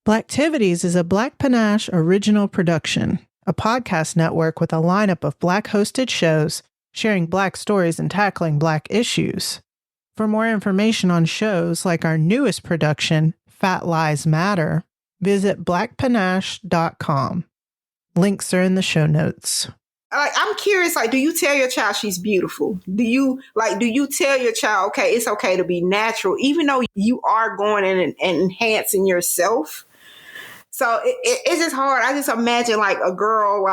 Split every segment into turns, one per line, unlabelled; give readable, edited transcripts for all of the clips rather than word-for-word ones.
Blacktivities is a Black Panache original production, a podcast network with a lineup of Black-hosted shows sharing Black stories and tackling Black issues. For more information on shows like our newest production, Fat Lies Matter, visit blackpanache.com. Links are in the show notes.
I'm curious, do you tell your child she's beautiful? Do you tell your child, okay, it's okay to be natural, even though you are going in and enhancing yourself? So it's just hard. I just imagine a girl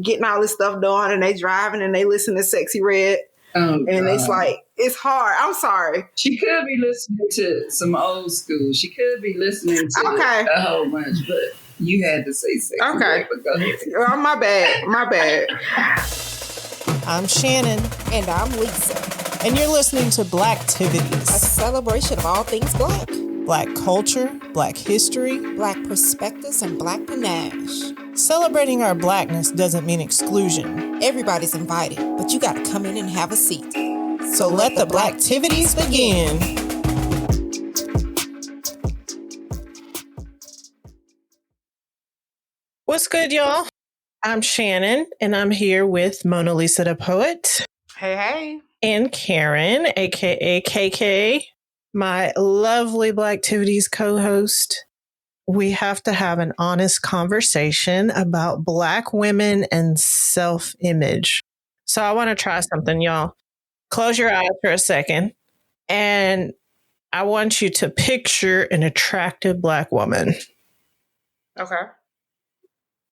getting all this stuff done and they driving and they listen to Sexy Red.
Oh,
and
God.
It's hard. I'm sorry.
She could be listening to some old school. She could be listening to a whole bunch, but you had to say Sexy Red, but go ahead.
Oh, my bad.
I'm Shannon.
And I'm Lisa.
And you're listening to Blacktivities,
A celebration of all things Black.
Black culture, Black history,
Black perspectives, and Black panache.
Celebrating our Blackness doesn't mean exclusion.
Everybody's invited, but you gotta come in and have a seat.
So let the Blacktivities begin. What's good, y'all? I'm Shannon, and I'm here with Mona Lisa the Poet.
Hey.
And Karen, aka KK, my lovely Blacktivities co-host. We have to have an honest conversation about Black women and self-image. So I want to try something, y'all. Close your eyes for a second, and I want you to picture an attractive Black woman.
Okay.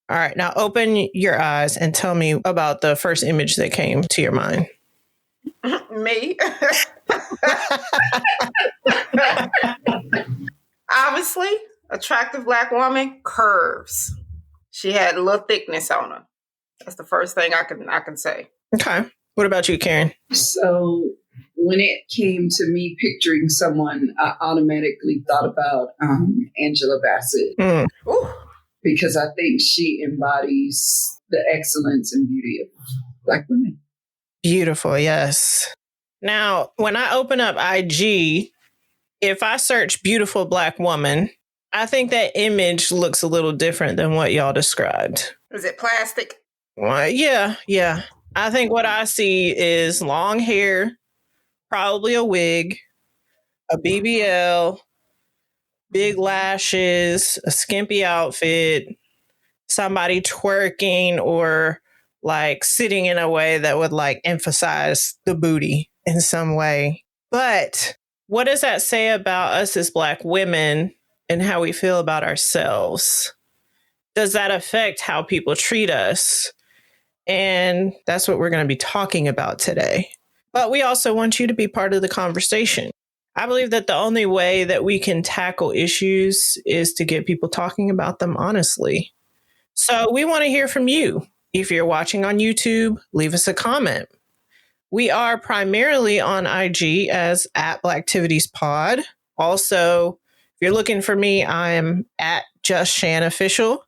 All right, now open your eyes and tell me about the first image that came to your mind.
Me. Obviously, attractive Black woman, curves. She had a little thickness on her. That's the first thing I can say.
Okay. What about you, Karen?
So when it came to me picturing someone, I automatically thought about Angela Bassett.
Ooh.
Because I think she embodies the excellence and beauty of Black women.
Beautiful, yes. Now, when I open up IG, if I search beautiful Black woman, I think that image looks a little different than what y'all described.
Is it plastic?
Well, yeah. I think what I see is long hair, probably a wig, a BBL, big lashes, a skimpy outfit, somebody twerking or sitting in a way that would emphasize the booty in some way. But what does that say about us as Black women and how we feel about ourselves? Does that affect how people treat us? And that's what we're going to be talking about today. But we also want you to be part of the conversation. I believe that the only way that we can tackle issues is to get people talking about them honestly. So we want to hear from you. If you're watching on YouTube, leave us a comment. We are primarily on IG as @BlacktivitiesPod. Also, if you're looking for me, I'm @JustShanOfficial.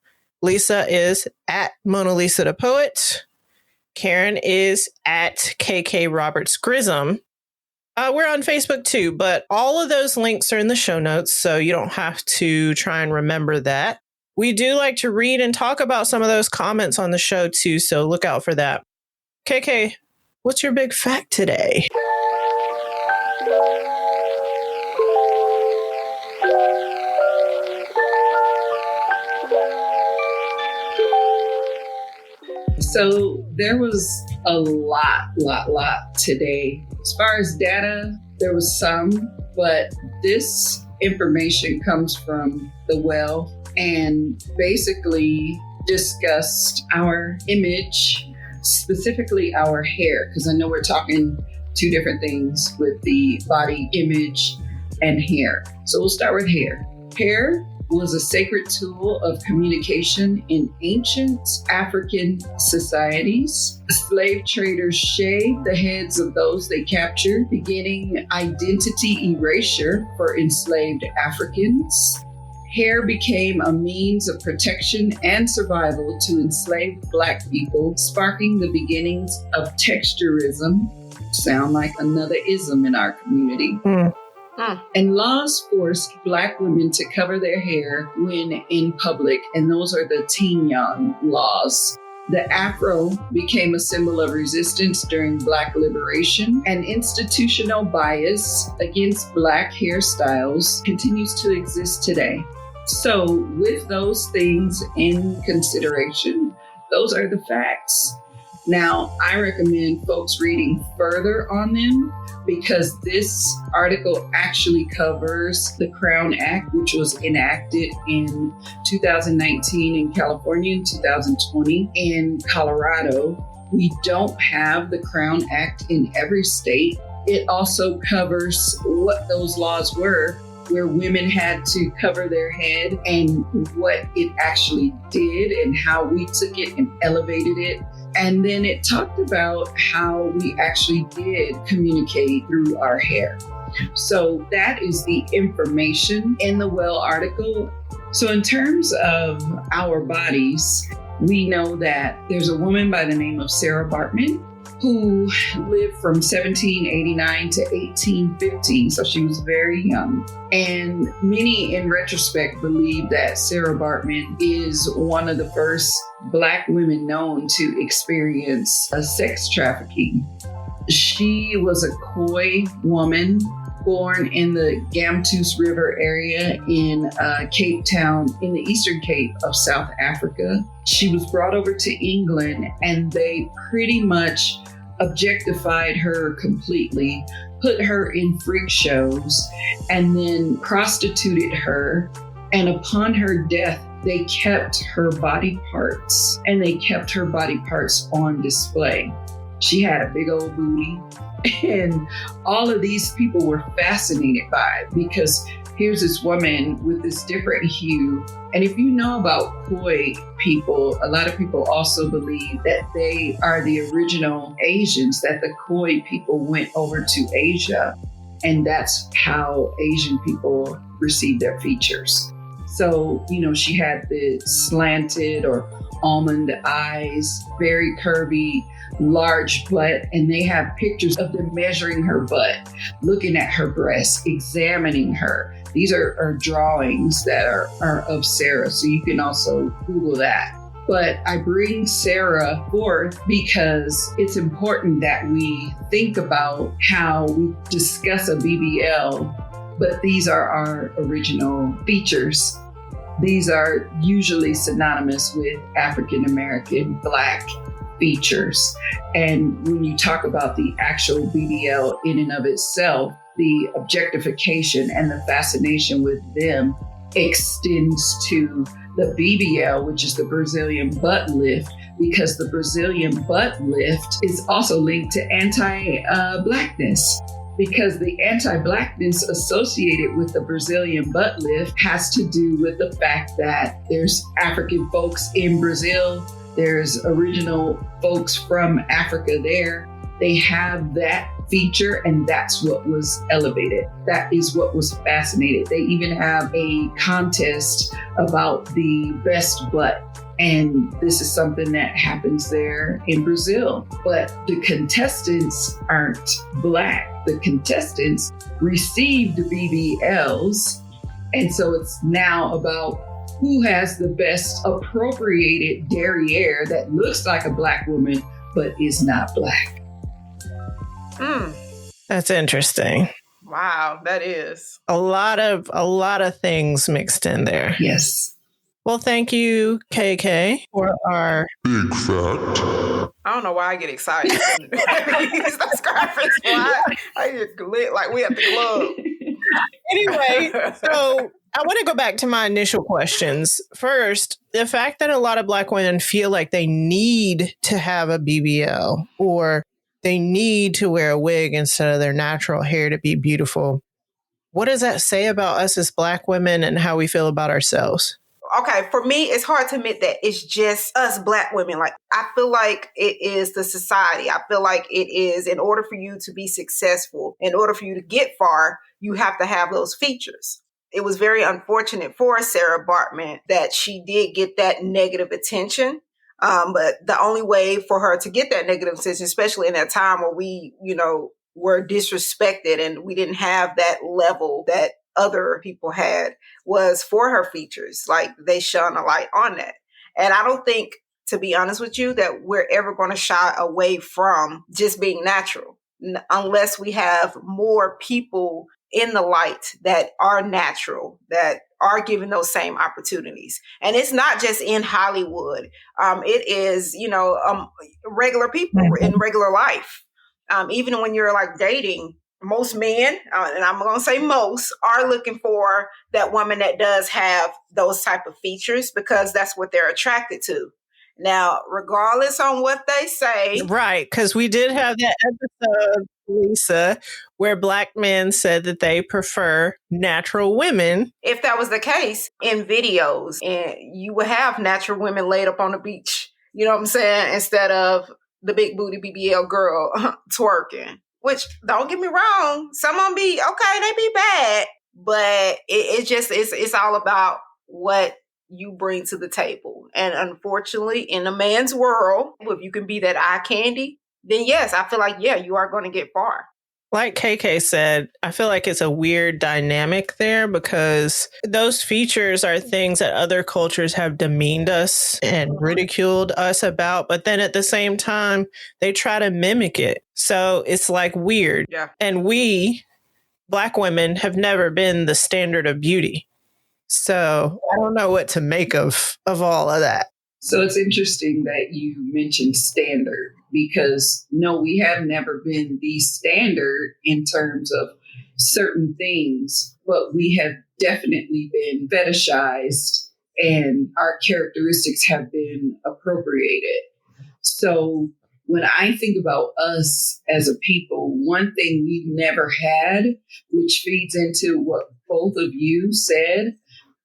Lisa is @Mona Lisa the Poet. Karen is @KKRobertsGrism. We're on Facebook too, but all of those links are in the show notes, so you don't have to try and remember that. We do like to read and talk about some of those comments on the show too, so look out for that. KK, what's your big fact today?
So there was a lot today. As far as data, there was some, but this information comes from The Well and basically discussed our image, specifically our hair, because I know we're talking two different things with the body image and hair. So we'll start with hair. Hair was a sacred tool of communication in ancient African societies. Slave traders shaved the heads of those they captured, beginning identity erasure for enslaved Africans. Hair became a means of protection and survival to enslaved Black people, sparking the beginnings of texturism. Sound like another ism in our community. And laws forced Black women to cover their hair when in public, and those are the Teen Young laws. The afro became a symbol of resistance during Black liberation, and institutional bias against Black hairstyles continues to exist today. So, with those things in consideration, those are the facts. Now, I recommend folks reading further on them because this article actually covers the Crown Act, which was enacted in 2019 in California and 2020 in Colorado. We don't have the Crown Act in every state. It also covers what those laws were, where women had to cover their head and what it actually did and how we took it and elevated it. And then it talked about how we actually did communicate through our hair. So that is the information in the Well article. So in terms of our bodies, we know that there's a woman by the name of Sarah Baartman who lived from 1789 to 1815. So she was very young. And many in retrospect believe that Sarah Baartman is one of the first Black women known to experience a sex trafficking. She was a Khoi woman born in the Gamtoos River area in Cape Town in the Eastern Cape of South Africa. She was brought over to England and they pretty much objectified her completely, put her in freak shows, and then prostituted her. And upon her death, they kept her body parts and they kept her body parts on display. She had a big old booty. And all of these people were fascinated by it because here's this woman with this different hue. And if you know about Khoi people, a lot of people also believe that they are the original Asians, that the Khoi people went over to Asia. And that's how Asian people receive their features. So, she had the slanted or almond eyes, very curvy, large butt, and they have pictures of them measuring her butt, looking at her breasts, examining her. These are drawings that are of Sarah, so you can also Google that. But I bring Sarah forth because it's important that we think about how we discuss a BBL, but these are our original features. These are usually synonymous with African American, Black features. And when you talk about the actual BBL in and of itself, the objectification and the fascination with them extends to the BBL, which is the Brazilian butt lift, because the Brazilian butt lift is also linked to anti-Blackness. Because the anti-Blackness associated with the Brazilian butt lift has to do with the fact that there's African folks in Brazil, there's original folks from Africa there. They have that feature, and that's what was elevated. That is what was fascinated. They even have a contest about the best butt. And this is something that happens there in Brazil. But the contestants aren't Black. The contestants received BBLs. And so it's now about who has the best appropriated derriere that looks like a Black woman, but is not Black.
That's interesting.
Wow, that is
a lot of things mixed in there.
Yes.
Well, thank you, KK, for our
big fact.
I don't know why I get excited. That's graphics. Why I get lit like we at the club.
Anyway, so I want to go back to my initial questions. First, the fact that a lot of Black women feel like they need to have a BBL or they need to wear a wig instead of their natural hair to be beautiful. What does that say about us as Black women and how we feel about ourselves?
Okay, for me, it's hard to admit that it's just us Black women. Like, I feel like it is the society. I feel like it is, in order for you to be successful, in order for you to get far, you have to have those features. It was very unfortunate for Sarah Baartman that she did get that negative attention. But the only way for her to get that negative attention, especially in that time where we, were disrespected and we didn't have that level that other people had was for her features. Like they shone a light on that. And I don't think, to be honest with you, that we're ever going to shy away from just being natural unless we have more people in the light that are natural, that are given those same opportunities. And it's not just in Hollywood. It is, regular people in regular life. Even when you're like dating, most men, and I'm going to say most, are looking for that woman that does have those type of features because that's what they're attracted to. Now, regardless on what they say.
Right, because we did have that episode, Lisa, where Black men said that they prefer natural women.
If that was the case in videos, and you would have natural women laid up on the beach, you know what I'm saying, instead of the big booty BBL girl twerking. Which, don't get me wrong, some of them be okay, they be bad, but it's all about what you bring to the table. And unfortunately, in a man's world, if you can be that eye candy, then yes, I feel like, yeah, you are going to get far.
Like KK said, I feel like it's a weird dynamic there because those features are things that other cultures have demeaned us and ridiculed us about. But then at the same time, they try to mimic it. So it's like weird.
Yeah.
And we, Black women, have never been the standard of beauty. So I don't know what to make of all of that.
So it's interesting that you mentioned standard because no, we have never been the standard in terms of certain things, but we have definitely been fetishized and our characteristics have been appropriated. So when I think about us as a people, one thing we've never had, which feeds into what both of you said,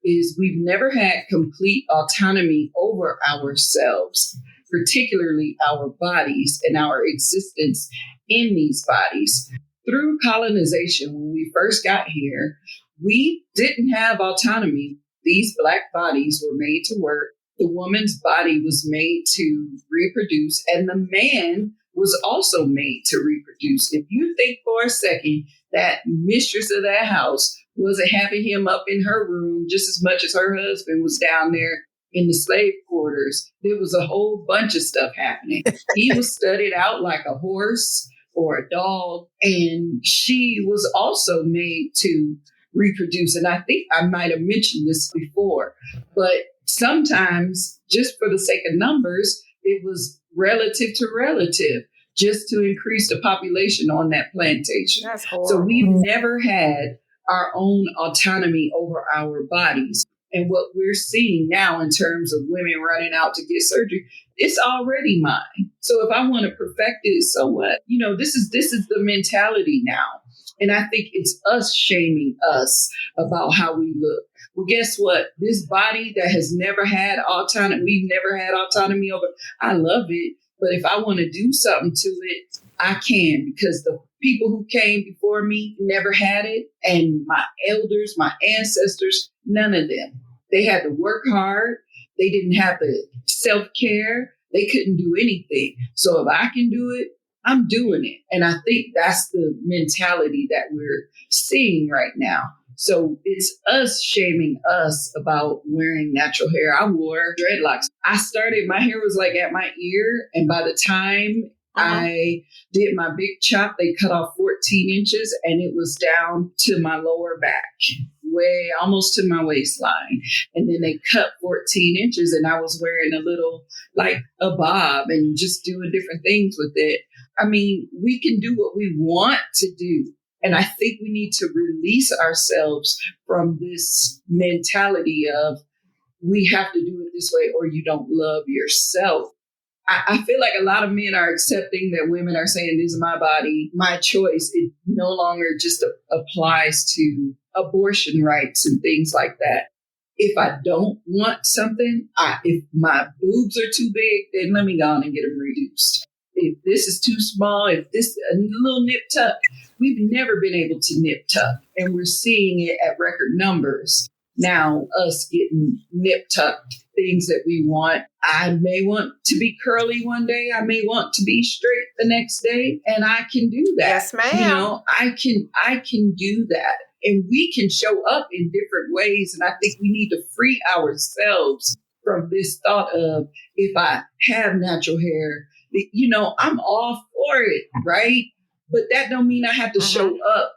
is we've never had complete autonomy over ourselves, particularly our bodies and our existence in these bodies. Through colonization, when we first got here, we didn't have autonomy. These Black bodies were made to work. The woman's body was made to reproduce, and the man was also made to reproduce. If you think for a second that mistress of that house wasn't having him up in her room just as much as her husband was down there in the slave quarters, there was a whole bunch of stuff happening. He was studied out like a horse or a dog, and she was also made to reproduce. And I think I might have mentioned this before, but sometimes just for the sake of numbers, it was relative to relative, just to increase the population on that plantation.
That's horrible.
So we've never had our own autonomy over our bodies. And what we're seeing now in terms of women running out to get surgery, it's already mine. So if I want to perfect it, so what? This is the mentality now. And I think it's us shaming us about how we look. Well, guess what? This body that has never had autonomy, we've never had autonomy over, I love it. But if I want to do something to it, I can, because the people who came before me never had it. And my elders, my ancestors, none of them. They had to work hard. They didn't have the self-care. They couldn't do anything. So if I can do it, I'm doing it. And I think that's the mentality that we're seeing right now. So it's us shaming us about wearing natural hair. I wore dreadlocks. My hair was like at my ear. And by the time I did my big chop, they cut off 14 inches and it was down to my lower back, way almost to my waistline. And then they cut 14 inches and I was wearing a little, like a bob and just doing different things with it. I mean, we can do what we want to do. And I think we need to release ourselves from this mentality of we have to do it this way or you don't love yourself. I feel like a lot of men are accepting that women are saying, this is my body, my choice. It no longer just applies to abortion rights and things like that. If I don't want something, if my boobs are too big, then let me go on and get them reduced. If this is too small, if this a little nip tuck, we've never been able to nip tuck. And we're seeing it at record numbers. Now, us getting nip tucked things that we want. I may want to be curly one day. I may want to be straight the next day, and I can do that.
Yes, ma'am.
You know, I can do that. And we can show up in different ways. And I think we need to free ourselves from this thought of, if I have natural hair, you know, I'm all for it, right? But that don't mean I have to show up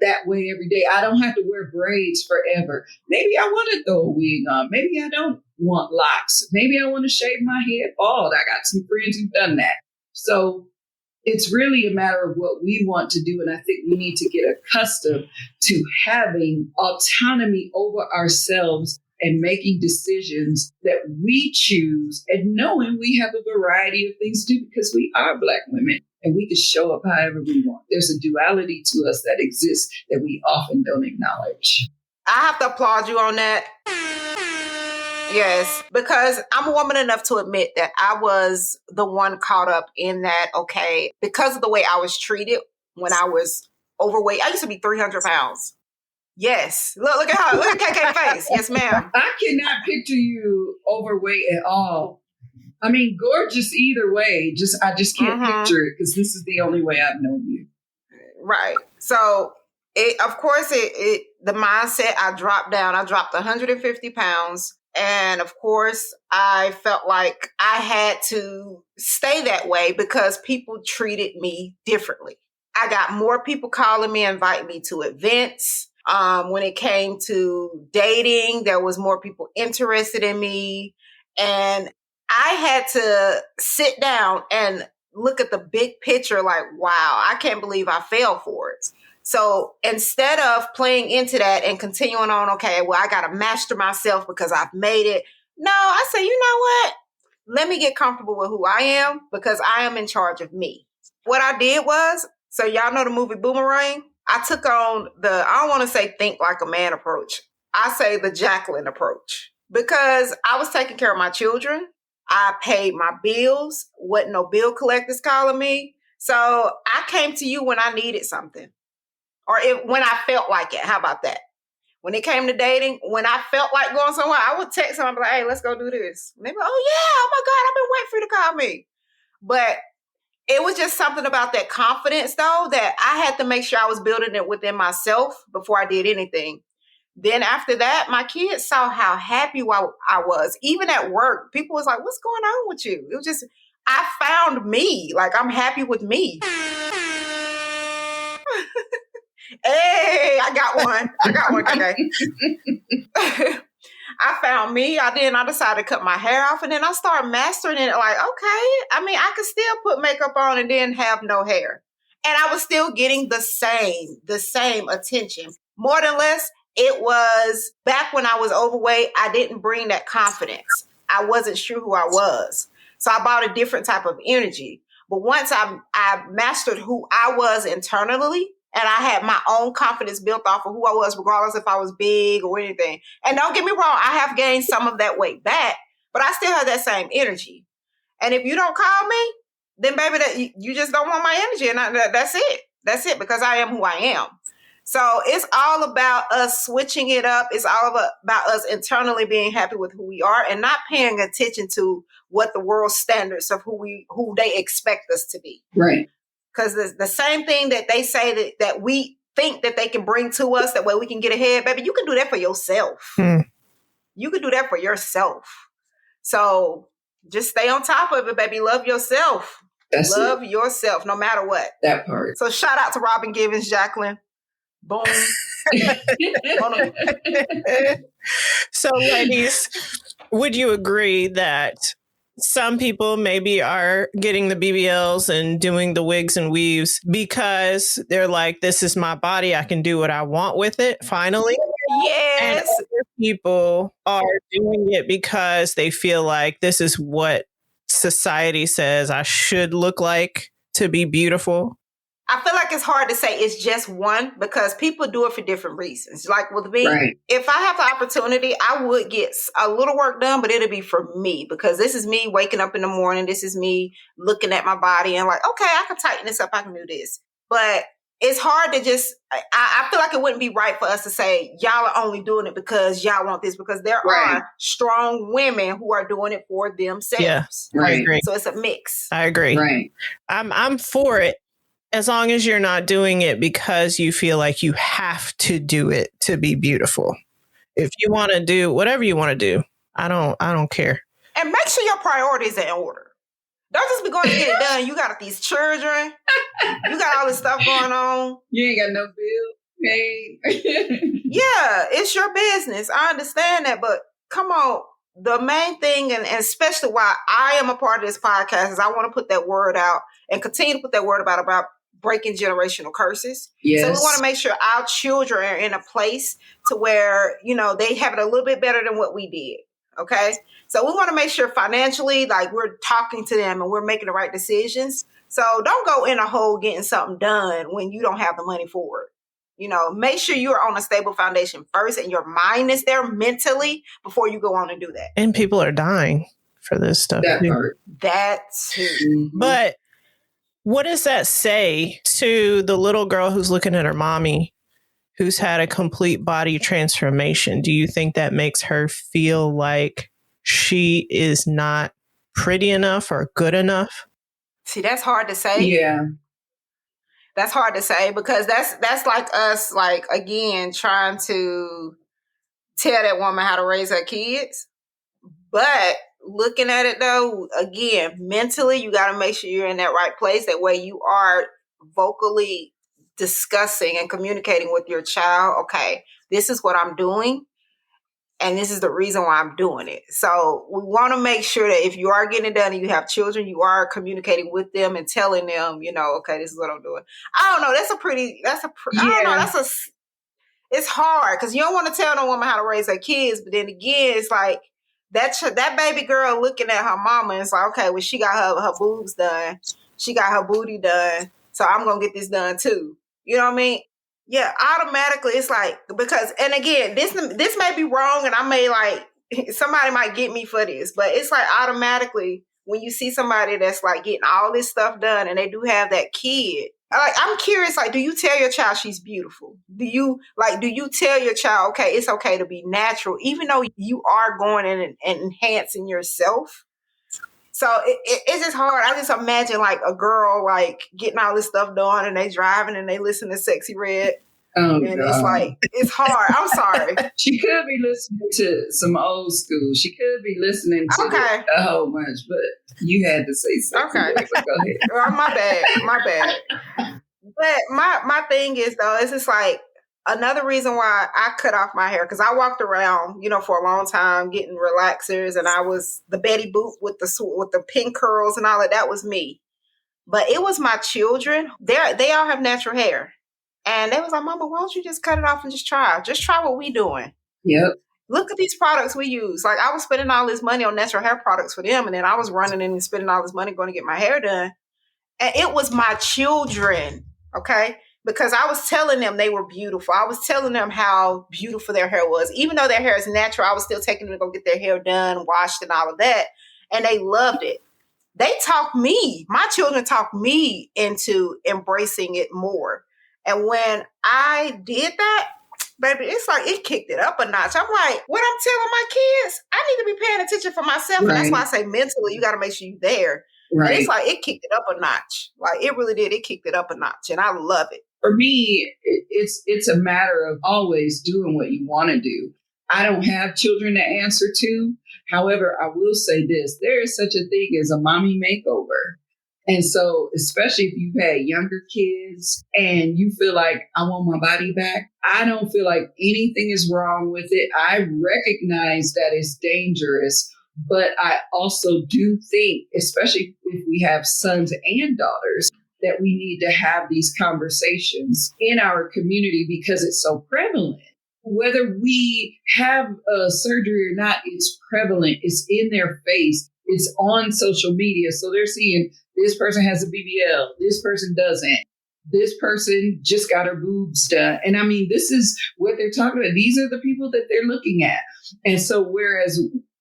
that way every day. I don't have to wear braids forever. Maybe I want to throw a wig on. Maybe I don't want locks. Maybe I want to shave my head bald. I got some friends who've done that. So it's really a matter of what we want to do. And I think we need to get accustomed to having autonomy over ourselves and making decisions that we choose, and knowing we have a variety of things to do because we are Black women and we can show up however we want. There's a duality to us that exists that we often don't acknowledge.
I have to applaud you on that. Yes, because I'm a woman enough to admit that I was the one caught up in that, okay, because of the way I was treated when I was overweight. I used to be 300 pounds. Yes. Look at her. Look at KK's face. Yes, ma'am.
I cannot picture you overweight at all. I mean, gorgeous either way. I just can't picture it because this is the only way I've known you.
Right. So, of course, the mindset, I dropped down. I dropped 150 pounds. And of course, I felt like I had to stay that way because people treated me differently. I got more people calling me, inviting me to events. When it came to dating, there was more people interested in me. And I had to sit down and look at the big picture like, wow, I can't believe I fell for it. So instead of playing into that and continuing on, okay, well, I got to master myself because I've made it. No, I say, you know what? Let me get comfortable with who I am because I am in charge of me. What I did was, so y'all know the movie Boomerang? I took on I don't want to say think like a man approach. I say the Jacqueline approach because I was taking care of my children. I paid my bills. Wasn't no bill collectors calling me. So I came to you when I needed something. Or when I felt like it. How about that? When it came to dating, when I felt like going somewhere, I would text them and be like, hey, let's go do this. And they'd be like, oh, yeah, oh, my God, I've been waiting for you to call me. But it was just something about that confidence, though, that I had to make sure I was building it within myself before I did anything. Then after that, my kids saw how happy I was. Even at work, people was like, what's going on with you? It was just, I found me. Like, I'm happy with me. Hey, I got one today. I found me. I decided to cut my hair off, and then I started mastering it. Like, okay, I mean, I could still put makeup on and then have no hair, and I was still getting the same attention. More than less, it was back when I was overweight. I didn't bring that confidence. I wasn't sure who I was, so I bought a different type of energy. But once I mastered who I was internally. And I had my own confidence built off of who I was, regardless if I was big or anything. And don't get me wrong, I have gained some of that weight back, but I still have that same energy. And if you don't call me, then baby, that you just don't want my energy. And that's it. That's it, because I am who I am. So it's all about us switching it up. It's all about us internally being happy with who we are and not paying attention to what the world standards of who they expect us to be.
Right.
Because the same thing that they say that we think that they can bring to us, that way we can get ahead, baby, you can do that for yourself. You can do that for yourself. So just stay on top of it, baby. Love yourself. Love yourself, no matter what.
That part.
So shout out to Robin Givens, Jacqueline. Boom.
So, ladies, would you agree that some people maybe are getting the BBLs and doing the wigs and weaves because they're like, this is my body. I can do what I want with it, finally.
Yes.
And other people are doing it because they feel like this is what society says I should look like to be beautiful.
I feel like it's hard to say it's just one because people do it for different reasons. Like with me,
right.
If I have the opportunity, I would get a little work done, but it'll be for me because this is me waking up in the morning. This is me looking at my body and like, okay, I can tighten this up. I can do this. But it's hard to just, I feel like it wouldn't be right for us to say, y'all are only doing it because y'all want this, because there are strong women who are doing it for themselves.
Yeah, I agree.
So it's a mix.
I agree.
Right.
I'm for it as long as you're not doing it because you feel like you have to do it to be beautiful. If you want to do whatever you want to do, I don't care.
And make sure your priorities are in order. Don't just be going to get it done. You got these children. You got all this stuff going on.
You ain't got no bill paid.
Yeah, it's your business. I understand that, but come on. The main thing, and especially why I am a part of this podcast, is I want to put that word out and continue to put that word about breaking generational curses.
Yes.
So we want to make sure our children are in a place to where, they have it a little bit better than what we did. Okay. So we want to make sure financially, like, we're talking to them and we're making the right decisions. So don't go in a hole getting something done when you don't have the money for it. Make sure you're on a stable foundation first and your mind is there mentally before you go on and do that.
And people are dying for this stuff.
That part.
That too.
Mm-hmm.
But what does that say to the little girl who's looking at her mommy, who's had a complete body transformation? Do you think that makes her feel like she is not pretty enough or good enough?
See, that's hard to say.
Yeah.
That's hard to say because that's like us, like, again, trying to tell that woman how to raise her kids. But looking at it, though, again, mentally, you got to make sure you're in that right place. That way you are vocally discussing and communicating with your child. Okay, this is what I'm doing. And this is the reason why I'm doing it. So we want to make sure that if you are getting it done and you have children, you are communicating with them and telling them, okay, this is what I'm doing. I don't know. It's hard because you don't want to tell no woman how to raise her kids. But then again, it's like that baby girl looking at her mama and it's like, okay, well, she got her boobs done. She got her booty done. So I'm going to get this done too. You know what I mean? Yeah, automatically it's like, because, and again, this may be wrong and I may somebody might get me for this, but it's like automatically when you see somebody that's like getting all this stuff done and they do have that kid, like, I'm curious, like, do you tell your child she's beautiful? Do you tell your child, okay, it's okay to be natural, even though you are going in and enhancing yourself? So it's just hard. I just imagine like a girl like getting all this stuff done and they driving and they listen to Sexy Red.
Oh,
and
God.
It's like, it's hard. I'm sorry.
She could be listening to some old school. She could be listening to a whole bunch, but you had to say something.
Okay.
So go ahead.
Well, my bad. But my thing is, though, it's just like another reason why I cut off my hair, because I walked around, for a long time getting relaxers, and I was the Betty Boop with the pink curls and all of that was me. But it was my children. They all have natural hair. And they was like, Mama, why don't you just cut it off and just try? Just try what we doing.
Yep.
Look at these products we use. Like, I was spending all this money on natural hair products for them, and then I was running in and spending all this money going to get my hair done. And it was my children, okay? Because I was telling them they were beautiful. I was telling them how beautiful their hair was. Even though their hair is natural, I was still taking them to go get their hair done, washed, and all of that. And they loved it. My children talked me into embracing it more. And when I did that, baby, it's like it kicked it up a notch. I'm like, what I'm telling my kids, I need to be paying attention for myself. Right. And that's why I say mentally, you got to make sure you're there. Right. And it's like it kicked it up a notch. Like it really did. It kicked it up a notch. And I love it.
For me, it's a matter of always doing what you want to do. I don't have children to answer to. However, I will say this. There is such a thing as a mommy makeover. And so, especially if you've had younger kids and you feel like I want my body back, I don't feel like anything is wrong with it. I recognize that it's dangerous, but I also do think, especially if we have sons and daughters, that we need to have these conversations in our community because it's so prevalent. Whether we have a surgery or not, it's prevalent. It's in their face. It's on social media. So they're seeing this person has a BBL. This person doesn't. This person just got her boobs done. And I mean, this is what they're talking about. These are the people that they're looking at. And so whereas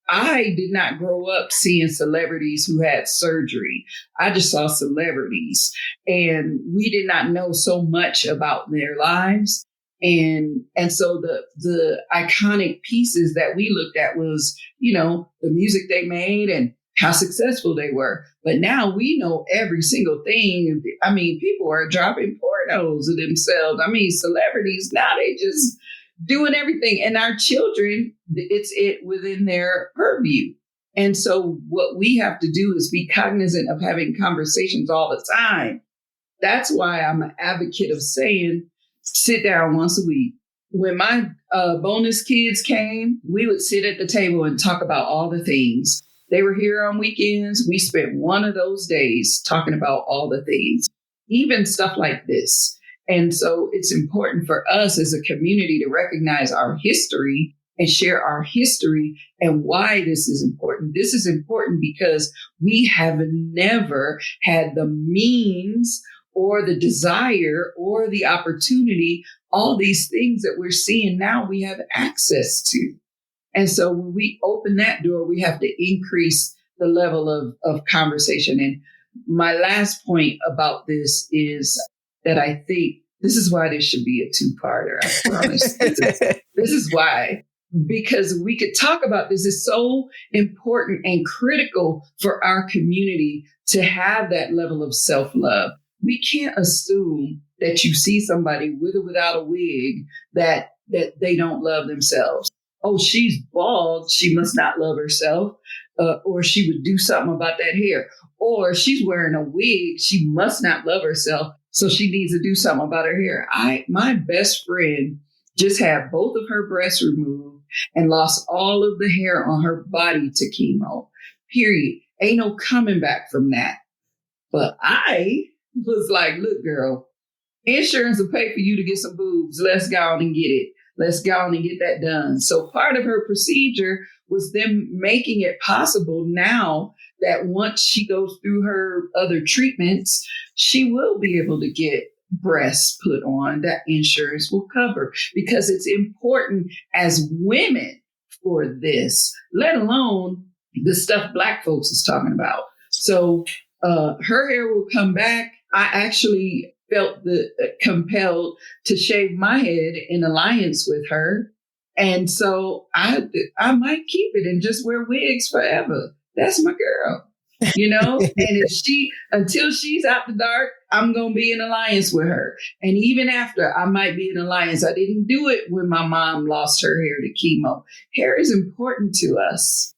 I did not grow up seeing celebrities who had surgery. I just saw celebrities, and we did not know so much about their lives. And so the iconic pieces that we looked at was, the music they made and how successful they were. But now we know every single thing. I mean, people are dropping pornos of themselves. I mean, celebrities now, they just doing everything. And our children, it's within their purview. And so what we have to do is be cognizant of having conversations all the time. That's why I'm an advocate of saying, sit down once a week. When my bonus kids came, we would sit at the table and talk about all the things. They were here on weekends. We spent one of those days talking about all the things, even stuff like this. And so it's important for us as a community to recognize our history and share our history and why this is important. This is important because we have never had the means or the desire or the opportunity, all these things that we're seeing now, we have access to. And so when we open that door, we have to increase the level of conversation. And my last point about this is that I think this is why this should be a two-parter, I promise. This is why. Because we could talk about this. It's so important and critical for our community to have that level of self-love. We can't assume that you see somebody with or without a wig that they don't love themselves. Oh, she's bald, she must not love herself, or she would do something about that hair. Or she's wearing a wig, she must not love herself, so she needs to do something about her hair. My best friend just had both of her breasts removed and lost all of the hair on her body to chemo. Period. Ain't no coming back from that. But I was like, look, girl, insurance will pay for you to get some boobs. Let's go on and get it. Let's go on and get that done. So part of her procedure was them making it possible now that once she goes through her other treatments, she will be able to get breasts put on that insurance will cover, because it's important as women for this, let alone the stuff Black folks is talking about. So her hair will come back. I actually felt compelled to shave my head in alliance with her. And so I might keep it and just wear wigs forever. That's my girl, and until she's out the dark, I'm going to be in alliance with her. And even after, I might be in alliance. I didn't do it when my mom lost her hair to chemo. Hair is important to us.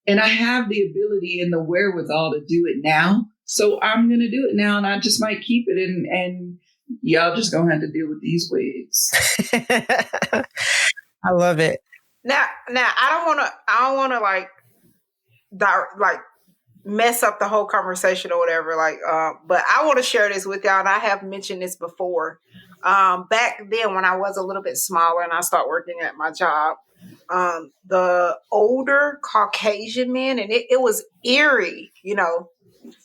And I have the ability and the wherewithal to do it now. So I'm going to do it now, and I just might keep it, and y'all just going to have to deal with these wigs.
I love it.
Now I don't want to like mess up the whole conversation or whatever. But I want to share this with y'all, and I have mentioned this before. Back then when I was a little bit smaller and I started working at my job, the older Caucasian men, and it was eerie,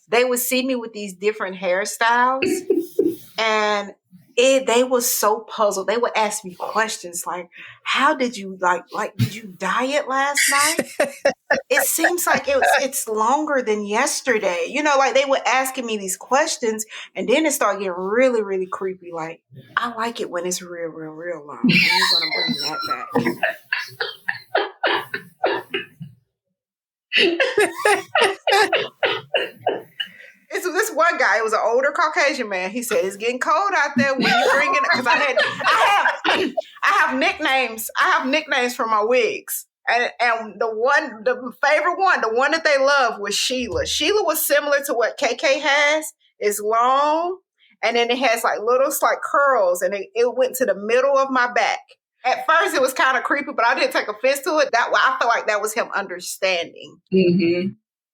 they would see me with these different hairstyles, and they were so puzzled. They would ask me questions like, how did you did you diet last night? It seems like it's longer than yesterday. They were asking me these questions, and then it started getting really, really creepy. Like, I like it when it's real, real, real long. And you're going to bring that back. It's this one guy. It was an older Caucasian man. He said, "It's getting cold out there. When you bring it?" Because I have nicknames. I have nicknames for my wigs, and the favorite one, the one that they love, was Sheila. Sheila was similar to what KK has. It's long, and then it has little curls, and it went to the middle of my back. At first, it was kind of creepy, but I didn't take offense to it. I felt like that was him understanding.
Mm-hmm.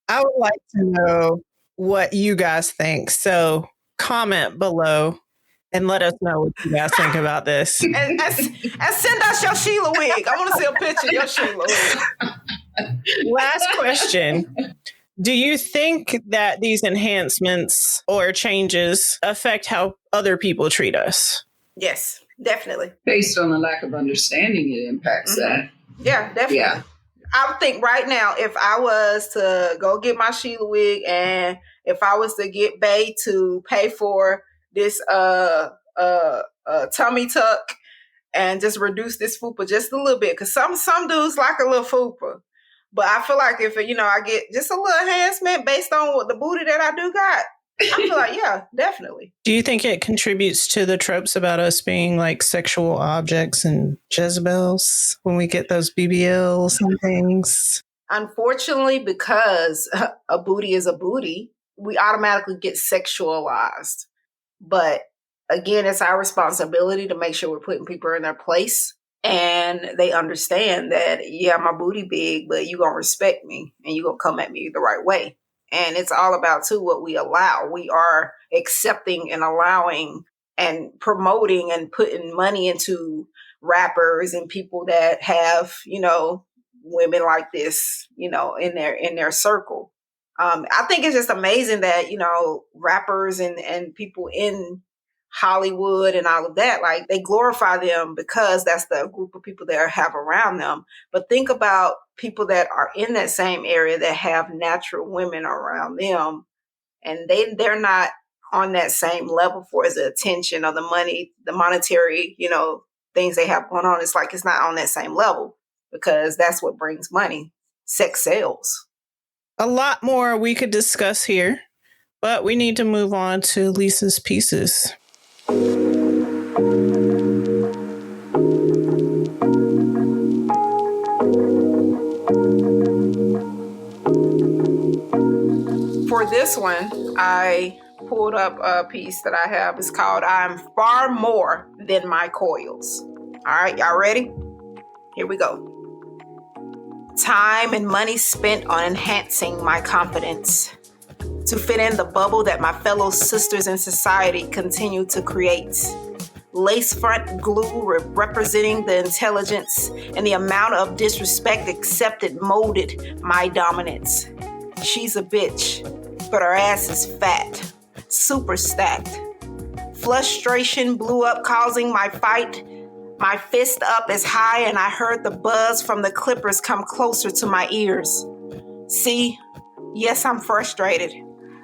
I would like to know what you guys think. So comment below and let us know what you guys think about this.
and send us your Sheila wig. I want to see a picture of your Sheila wig.
Last question. Do you think that these enhancements or changes affect how other people treat us?
Yes, definitely.
Based on a lack of understanding, it impacts that.
Yeah, definitely.
Yeah.
I think right now, if I was to go get my Sheila wig, and if I was to get Bay to pay for this tummy tuck and just reduce this fupa just a little bit, because some dudes like a little fupa, but I feel like if I get just a little enhancement based on what the booty that I do got, I feel like yeah, definitely.
Do you think it contributes to the tropes about us being like sexual objects and Jezebels when we get those BBLs and things?
Unfortunately, because a booty is a booty, we automatically get sexualized. But again, it's our responsibility to make sure we're putting people in their place and they understand that, yeah, my booty big, but you're going to respect me and you're going to come at me the right way. And it's all about, too, what we allow. We are accepting and allowing and promoting and putting money into rappers and people that have, women like this, in their circle. I think it's just amazing that, rappers and people in Hollywood and all of that, like they glorify them because that's the group of people that have around them. But think about people that are in that same area that have natural women around them, and they're not on that same level for the attention or the money, the monetary, things they have going on. It's like it's not on that same level because that's what brings money. Sex sells.
A lot more we could discuss here, but we need to move on to Lisa's pieces.
For this one, I pulled up a piece that I have. It's called I'm Far More Than My Coils. All right, y'all ready? Here we go. Time and money spent on enhancing my confidence to fit in the bubble that my fellow sisters in society continue to create. Lace front glue representing the intelligence and the amount of disrespect accepted molded my dominance. She's a bitch, but her ass is fat, super stacked. Frustration blew up, causing my fight. My fist up as high, and I heard the buzz from the clippers come closer to my ears. See, yes, I'm frustrated.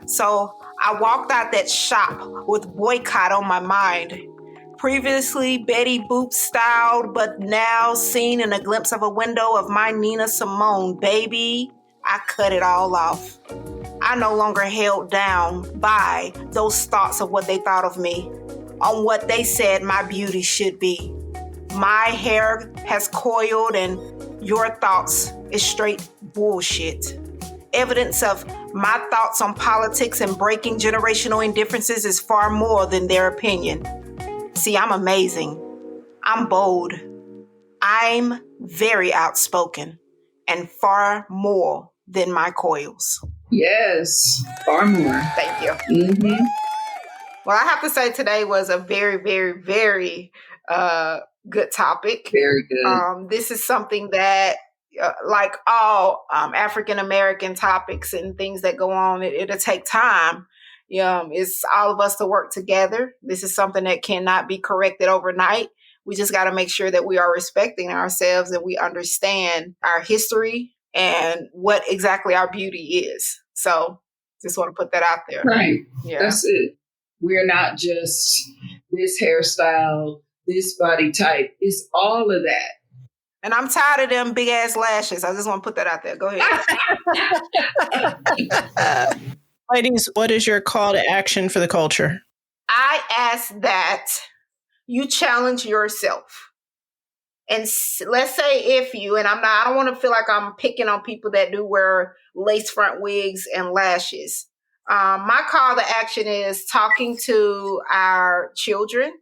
So I walked out that shop with boycott on my mind. Previously Betty Boop styled, but now seen in a glimpse of a window of my Nina Simone. Baby, I cut it all off. I no longer held down by those thoughts of what they thought of me, on what they said my beauty should be. My hair has coiled and your thoughts is straight bullshit. Evidence of my thoughts on politics and breaking generational indifferences is far more than their opinion. See, I'm amazing. I'm bold. I'm very outspoken and far more than my coils.
Yes, far more.
Thank you.
Mm-hmm.
Well, I have to say today was a very, very, very good topic.
Very good.
This is something that, like all African-American topics and things that go on, it'll take time. It's all of us to work together. This is something that cannot be corrected overnight. We just got to make sure that we are respecting ourselves and we understand our history and what exactly our beauty is. So just want to put that out there.
Right.
Yeah.
That's it. We're not just this hairstyle, this body type. It's all of that.
And I'm tired of them big ass lashes. I just want to put that out there. Go ahead.
Ladies, what is your call to action for the culture?
I ask that you challenge yourself. And let's say if you, and I don't want to feel like I'm picking on people that do wear lace front wigs and lashes. My call to action is talking to our children,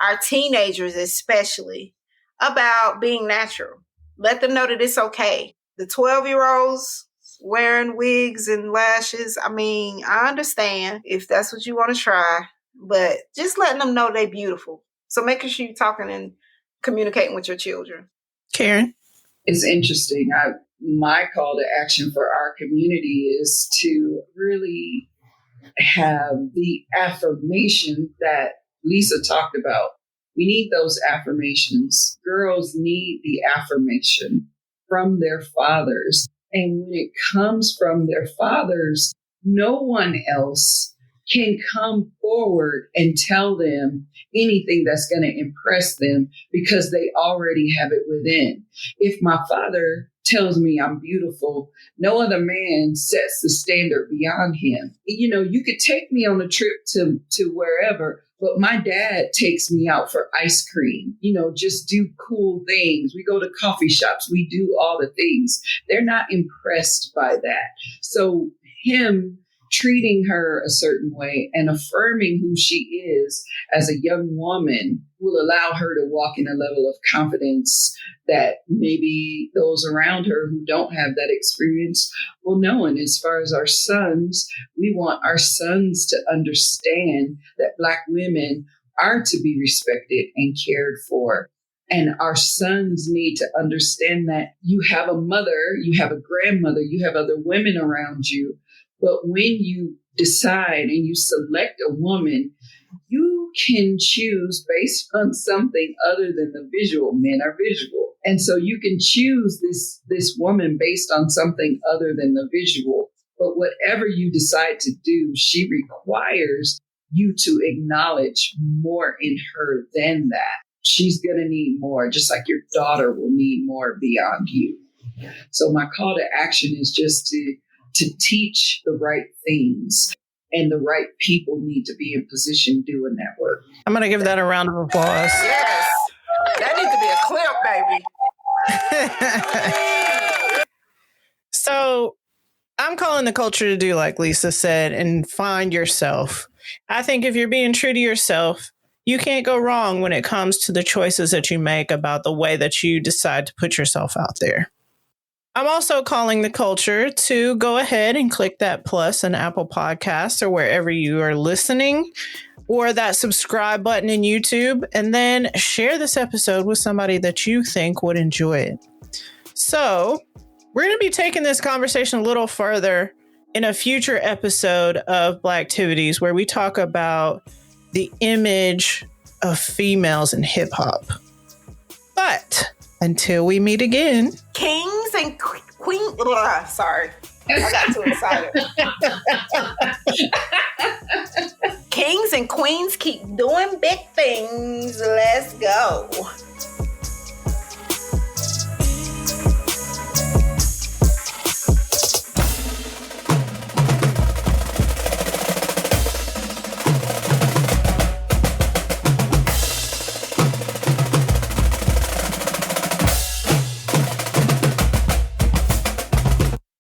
our teenagers especially, about being natural. Let them know that it's okay. The 12-year-olds wearing wigs and lashes, I understand if that's what you want to try, but just letting them know they're beautiful. So making sure you're talking and communicating with your children.
Karen?
It's interesting. My call to action for our community is to really have the affirmation that Lisa talked about. We need those affirmations. Girls need the affirmation from their fathers. And when it comes from their fathers, no one else can come forward and tell them anything that's going to impress them because they already have it within. If my father tells me I'm beautiful, no other man sets the standard beyond him. You know, you could take me on a trip to wherever, but my dad takes me out for ice cream, you know, just do cool things. We go to coffee shops. We do all the things. They're not impressed by that. So him treating her a certain way and affirming who she is as a young woman will allow her to walk in a level of confidence that maybe those around her who don't have that experience will know. And as far as our sons, we want our sons to understand that Black women are to be respected and cared for. And our sons need to understand that you have a mother, you have a grandmother, you have other women around you. But when you decide and you select a woman, you can choose based on something other than the visual. Men are visual. And so you can choose this woman based on something other than the visual. But whatever you decide to do, she requires you to acknowledge more in her than that. She's going to need more, just like your daughter will need more beyond you. So my call to action is just to teach the right things, and the right people need to be in position doing that work.
I'm going to give that a round of applause.
Yes. That needs to be a clip, baby.
So I'm calling the culture to do like Lisa said and find yourself. I think if you're being true to yourself, you can't go wrong when it comes to the choices that you make about the way that you decide to put yourself out there. I'm also calling the culture to go ahead and click that plus in Apple Podcasts or wherever you are listening, or that subscribe button in YouTube, and then share this episode with somebody that you think would enjoy it. So we're going to be taking this conversation a little further in a future episode of Blacktivities, where we talk about the image of females in hip hop. But until we meet again,
Kings and queens. Sorry, I got too excited. Kings and queens keep doing big things. Let's go.